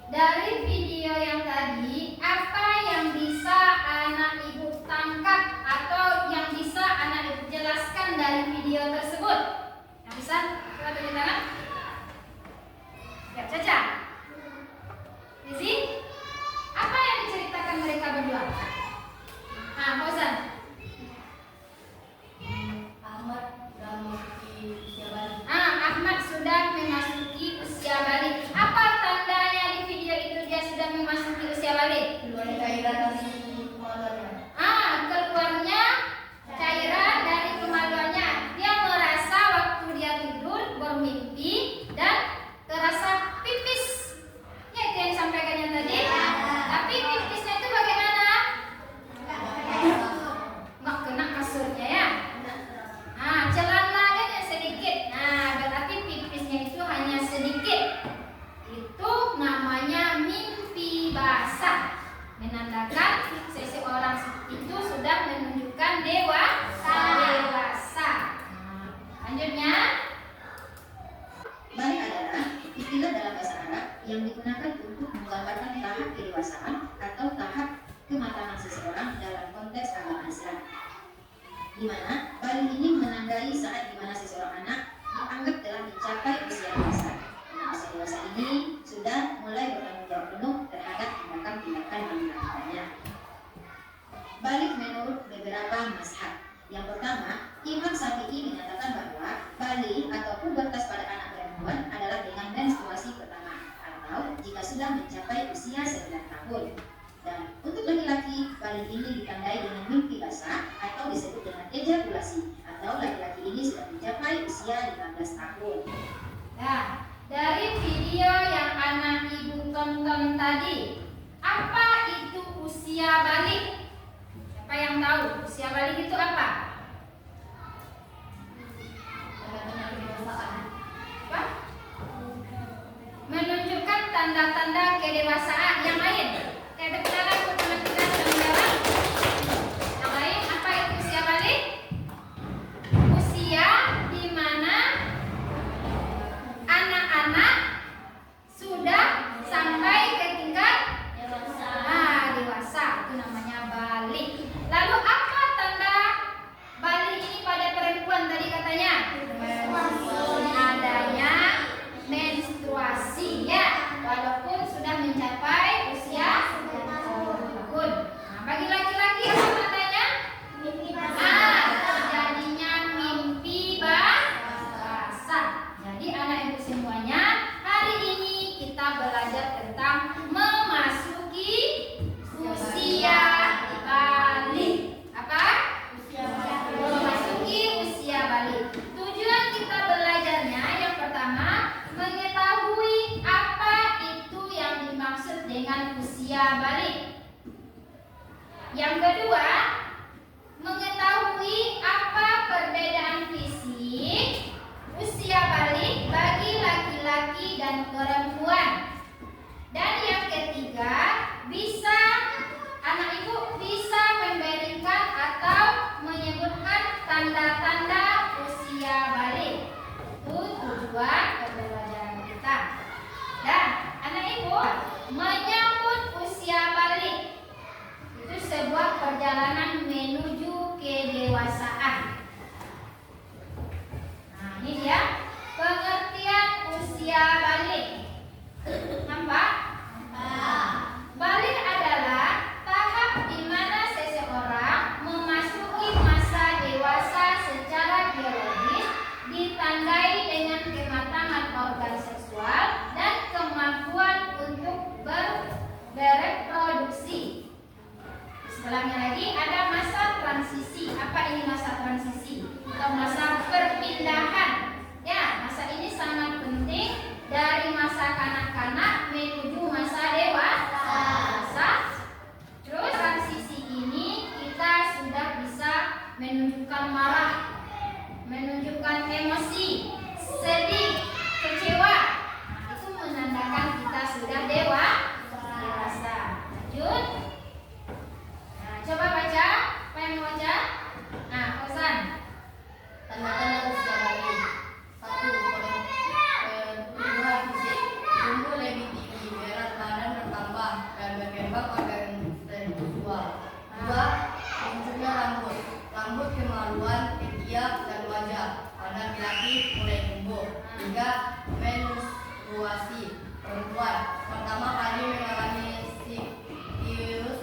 Dari video yang tadi, apa yang bisa anak ibu tangkap atau yang bisa anak ibu jelaskan dari video tersebut? Yang bisa? Coba tunjuk tangan. Ya, Caca. Lizzy, apa yang diceritakan mereka berdua? Fauzan. Ahmad sudah memasuki usia balik. Ahmad sudah memasuki usia balik. Apa tandanya di video itu dia sudah memasuki usia balik? Keluar cairan dari kemaluannya. Keluarnya cairan dari kemaluannya. Dia merasa waktu dia tidur bermimpi dan terasa pipis. Ya, itu yang disampaikannya tadi. Tapi pipisnya itu bagaimana? Nggak kena kasurnya ya. Celananya yang sedikit. Berarti pipisnya itu hanya sedikit. Itu namanya mimpi basah. Menandakan seseorang itu sudah menunjukkan dewasa. Lanjutnya. Balik adalah istilah dalam bahasa Arab yang digunakan untuk menggambarkan tahap kedewasaan atau tahap kematangan seseorang dalam konteks agama Islam, di mana balik ini menandai saat di mana seseorang anak dianggap telah mencapai usia dewasa. Usia dewasa ini sudah mulai bertanggung jawab penuh terhadap tindakan-tindakan yang dilakukannya. Balik menurut beberapa mazhab. Yang pertama, Imam Syafi'i menyatakan bahwa balik atau pubertas pada anak perempuan adalah dengan menstruasi pertama atau jika sudah mencapai usia 9 tahun. Dan untuk laki-laki, balik ini ditandai dengan mimpi basah atau disebut dengan ejakulasi, atau laki-laki ini sudah mencapai usia 15 tahun. Nah, dari video yang anak ibu tonton tadi, apa itu usia balik? Siapa yang tahu usia balik itu apa? Tanda-tanda kedewasaan. Apa? Menunjukkan tanda-tanda kedewasaan. Yang lain? Tepuk tangan untuk teman kita yang sudah menjawab. Yang lain, apa itu usia balik? Usia di mana anak-anak sudah sampai ke tingkat dewasa. Itu namanya balik. Lalu apa tanda balik ini pada perempuan tadi katanya? Adanya menstruasi ya, walaupun sudah mencapai usia 10 tahun. Bagi laki-laki apa tandanya? Terjadinya mimpi basah. Jadi anak ibu semuanya, hari ini kita belajar tentang memasuki usia balik. Apa? Memasuki usia balik. Tujuan kita belajarnya yang pertama, mengetahui apa itu yang dimaksud dengan usia balik. Yang kedua, mengetahui apa perbedaan fisik usia balik bagi laki-laki dan perempuan. Dan yang ketiga, anak ibu bisa memberikan atau menyebutkan tanda-tanda usia balik. Itu tujuan pembelajaran kita. Dan anak ibu, menyambut usia balik itu sebuah perjalanan menstruasi perempuan. Pertama kali mengalami siklus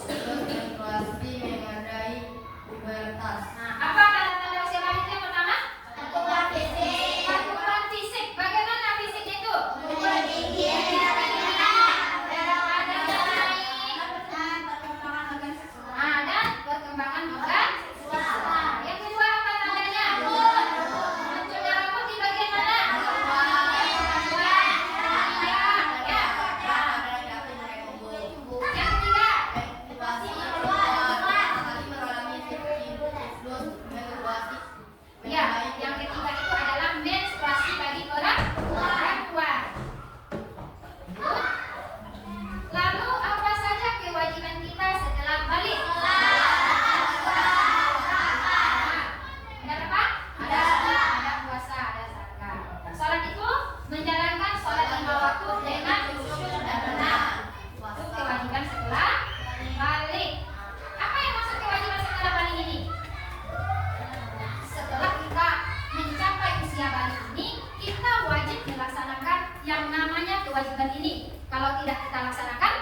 menstruasi menandai pubertas. Nah, apa tanda-tanda usia balik yang pertama? Pertumbuhan fisik. Bagaimana fisik itu? Darah dan perkembangan organ. Yang kedua apa tandanya? Munculnya rambut di bagian mana? Ya. Yang ketiga. Ya, yang ketiga itu adalah menstruasi bagi perempuan. Lalu apa saja kewajiban kita setelah balik? Ada apa? Ada puasa, ada zakat. Salat itu menjalankan salat 5 waktu dengan khusyuk dan tenang. Itu kewajiban setelah balik. Apa yang maksud kewajiban setelah balik ini? Setelah kita mencapai usia balik ini, kita wajib melaksanakan yang namanya kewajiban ini. Kalau tidak kita laksanakan,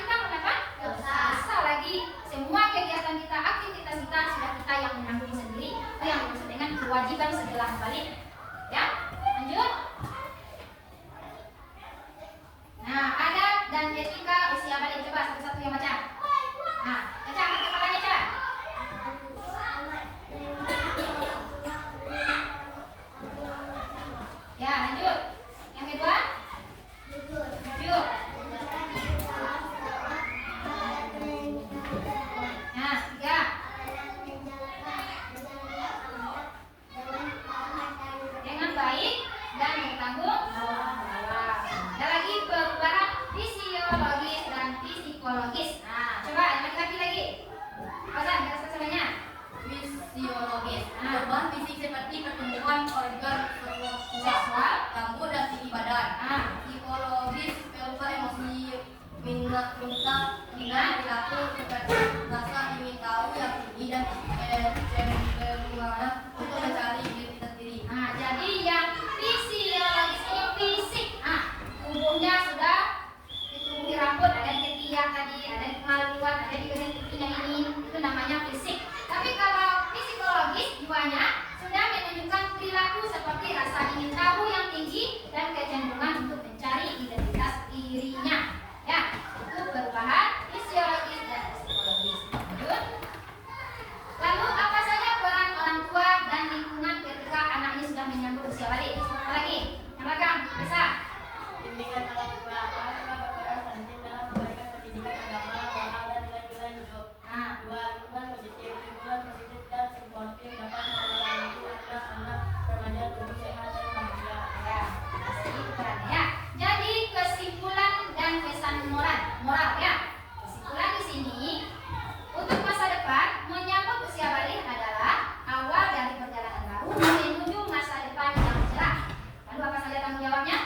kita mendapat dosa lagi. Semua kegiatan kita, aktivitas kita sudah kita yang menanggung sendiri. Itu yang dimaksud dengan kewajiban setelah balik. Ya, lanjut. Nah, adab dan etika usia balik. Coba satu-satu yang baca. Nah, baca angkat kepalanya, coba. Ya, lanjut. Yang kedua, jujur. Nah, tiga. Dengan baik dan bertanggung jawab. Ada lagi perubahan fisiologis dan psikologis. Nah, coba yang laki-laki lagi. Hasan, bahasa-bahasanya. Fisiologis, perubahan fisik seperti pertumbuhan organ seksual, rambut dan tinggi badan. Psikologis, perubahan emosi, minat, perilaku seperti rasa ingin tahu yang tinggi dan cenderungan untuk mencari identitas diri. Jadi yang fisiologis ini fisik. Tubuhnya sudah ditumbuhi rambut, ada di ketiak tadi, ada di kemaluan, ada di bagian pipinya ini, itu namanya fisik. Tapi kalau psikologis, jiwanya sudah menunjukkan perilaku seperti rasa ingin tahu yang tinggi dan kecenderungan untuk mencari identitas dirinya. Ya, itu perubahan fisiologis dan psikologis. Lanjut. Lalu apa saja peran orang tua dan lingkungan ketika anak ini sudah menyambut usia balik? Apa lagi? Yang belakang, bisa. Pendidikan orang tua berperan penting dalam memberikan pendidikan agama, moral dan nilai-nilai hidup. Lingkungan positif dan suportif dapat membantu anak-anak remaja tumbuh sehat dan bahagia. Itu perannya. Jadi kesimpulan dan pesan moral ya. Kesimpulan di sini untuk masa depan menyambut usia balik adalah awal dari perjalanan baru menuju masa depan yang cerah. Lalu apa saja tanggung jawabnya?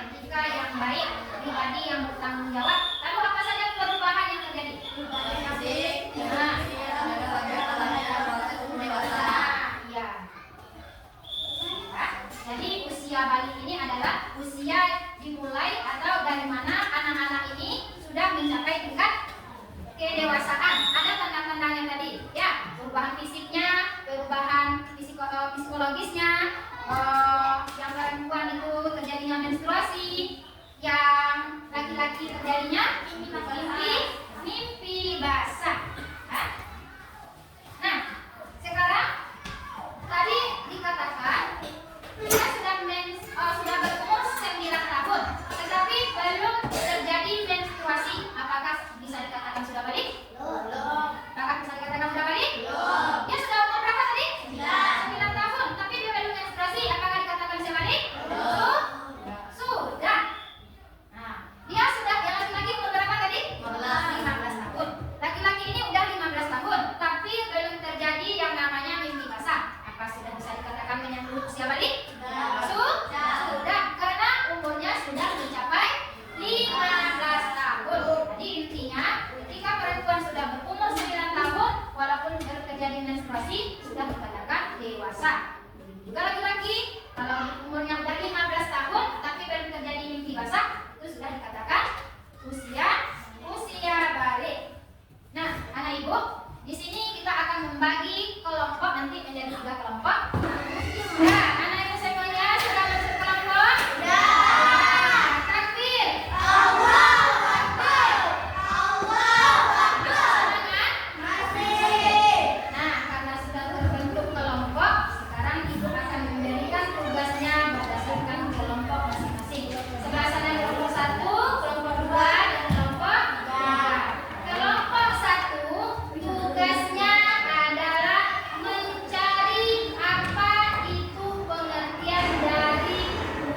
Etika yang baik, pribadi yang bertanggung jawab. Lalu apa saja perubahan yang terjadi? Jadi usia balik ini adalah usia dimulai atau dari mana anak-anak ini sudah mencapai tingkat kedewasaan. Ada tanda-tandanya tadi, ya, perubahan fisiknya, perubahan psikologisnya, yang perempuan itu terjadinya menstruasi, yang laki-laki terjadinya mimpi basah. Nah, sekarang tadi dikatakan dia sudah berumur 9 tahun, tetapi belum terjadi menstruasi. Apakah bisa dikatakan sudah balik? Belum. Apakah bisa dikatakan sudah balik? Belum. Dia sudah umur berapa tadi? 9 tahun, tapi dia belum menstruasi. Apakah dikatakan sudah balik? Belum. Sudah. Nah, dia sudah, yang laki-laki umur berapa tadi? 15 tahun. Laki-laki ini udah 15 tahun, tapi belum terjadi yang namanya mimpi basah. Apa sudah bisa dikatakan menyambut usia balik? Sudah, karena umurnya sudah mencapai 15 tahun. Jadi intinya, ketika perempuan sudah berumur 9 tahun, walaupun baru terjadi menstruasi, sudah dikatakan dewasa. Juga laki-laki kalau umurnya udah 15 tahun tapi belum terjadi mimpi basah, itu sudah dikatakan usia balik. Nah, anak ibu, di sini kita akan membagi kelompok nanti menjadi 3 kelompok. Nah, anak ibu semuanya sudah masuk kelompok? Sudah. Takbir. Nah, karena sudah terbentuk kelompok, sekarang ibu akan memberikan tugasnya berdasarkan kelompok masing-masing. Sebelah sana kelompok 1, kelompok 2, dan kelompok 3. Kelompok 1 tugasnya adalah mencari apa itu pengertian dari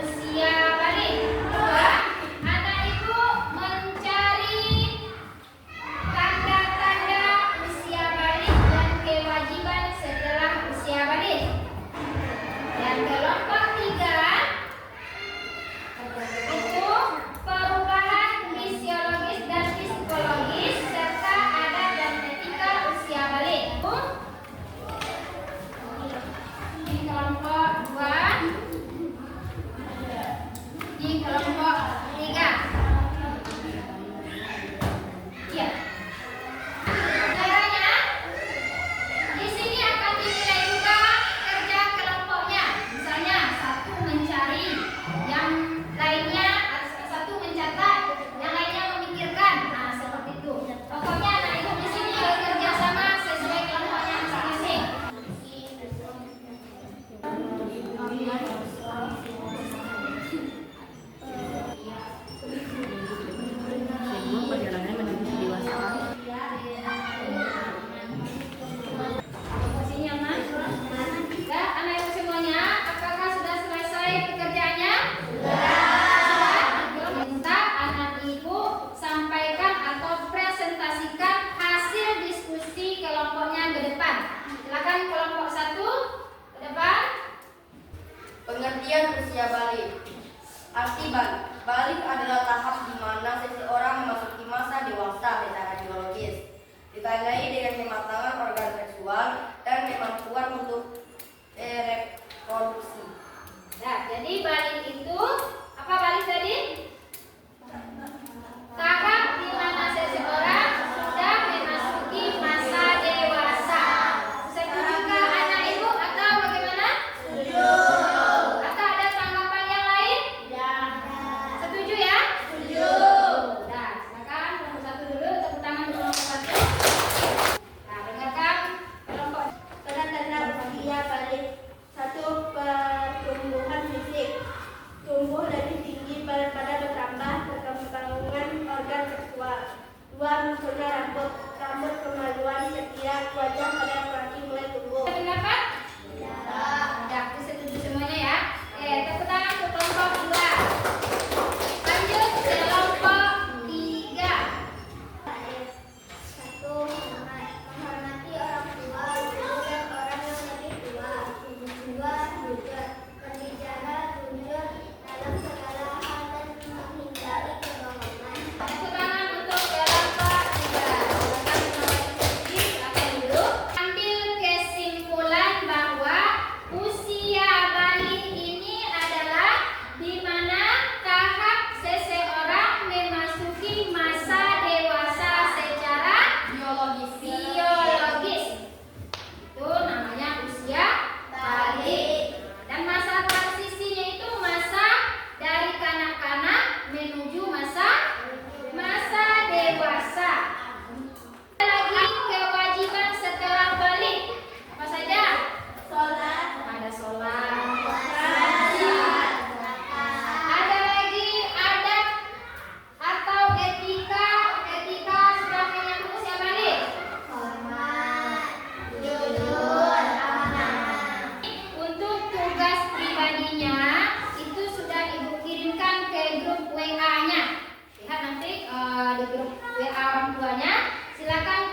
usia balik. 2, anak ibu mencari tanda-tanda usia balik dan kewajiban setelah usia balik. Dan kelompok 3 itu perubahan fisiologis dan psikologis serta adat dan etika usia balik. Di kelompok 2, di kelompok 3. Iya. Caranya di sini akan dinilai juga kerja kelompoknya. Misalnya satu mencari, yang lainnya satu mencatat, yang lainnya memikirkan. Nah, seperti itu. Pokoknya anak ibu di sini bekerja sama sesuai kelompoknya masing-masing. Perjalanan menuju kedewasaan. Posisinya aman? Ya, anak ibu semuanya, apakah sudah selesai pekerjaannya? Sudah. Minta anak ibu sampaikan atau presentasikan hasil diskusi kelompoknya ke depan. Silakan kelompok 1 ke depan. Pengertian usia balik. Arti balik. Balik adalah tahap di mana seseorang memasuki masa dewasa secara biologis, ditandai dengan kematangan organ seksual dan kemampuan untuk reproduksi. Nah, jadi balik itu apa balik tadi? Tahap di mana seseorang sudah memasuki masa dewasa. Setujukah anak ibu atau bagaimana? Setuju. Atau ada tanggapan yang lain? Setuju ya? Setuju. Nah, silakan kelompok 1 dulu, tepuk tangan untuk kelompok 1. Nah, dengarkan kelompok. Tanda-tanda usia balik. 1. Pertumbuhan fisik. Tumbuh lebih tinggi, berat badan bertambah, perkembangan organ seksual. 2. Munculnya rambut. Rambut kemaluan setiap wajah pada laki mulai tumbuh. Dengarkan? Ya, setuju semuanya ya. Tepuk tangan untuk kelompok 2. Lanjut kelompok 3. 1. Menghormati orang tua, dan orang yang lebih tua. 2. Juga berbicara jujur dalam segala hal dan menghindari kebohongan. Tepuk tangan untuk kelompok 3. Silakan dulu. Ambil kesimpulan bahwa usia balik ini adalah di mana tahap seseorang memasuki masa dewasa secara biologis. Itu namanya usia balik. Dan masa transisinya itu masa dari kanak-kanak menuju masa dewasa. Ada lagi kewajiban setelah balik. Apa saja? Sholat, Ada sholat. zakat, Ada lagi adat atau etika sudah menyambut usia balik. hormat, jujur, amanah. Untuk tugas pribadinya itu sudah ibu kirimkan ke grup WA-nya. Lihat nanti di grup WA orang tuanya. Silakan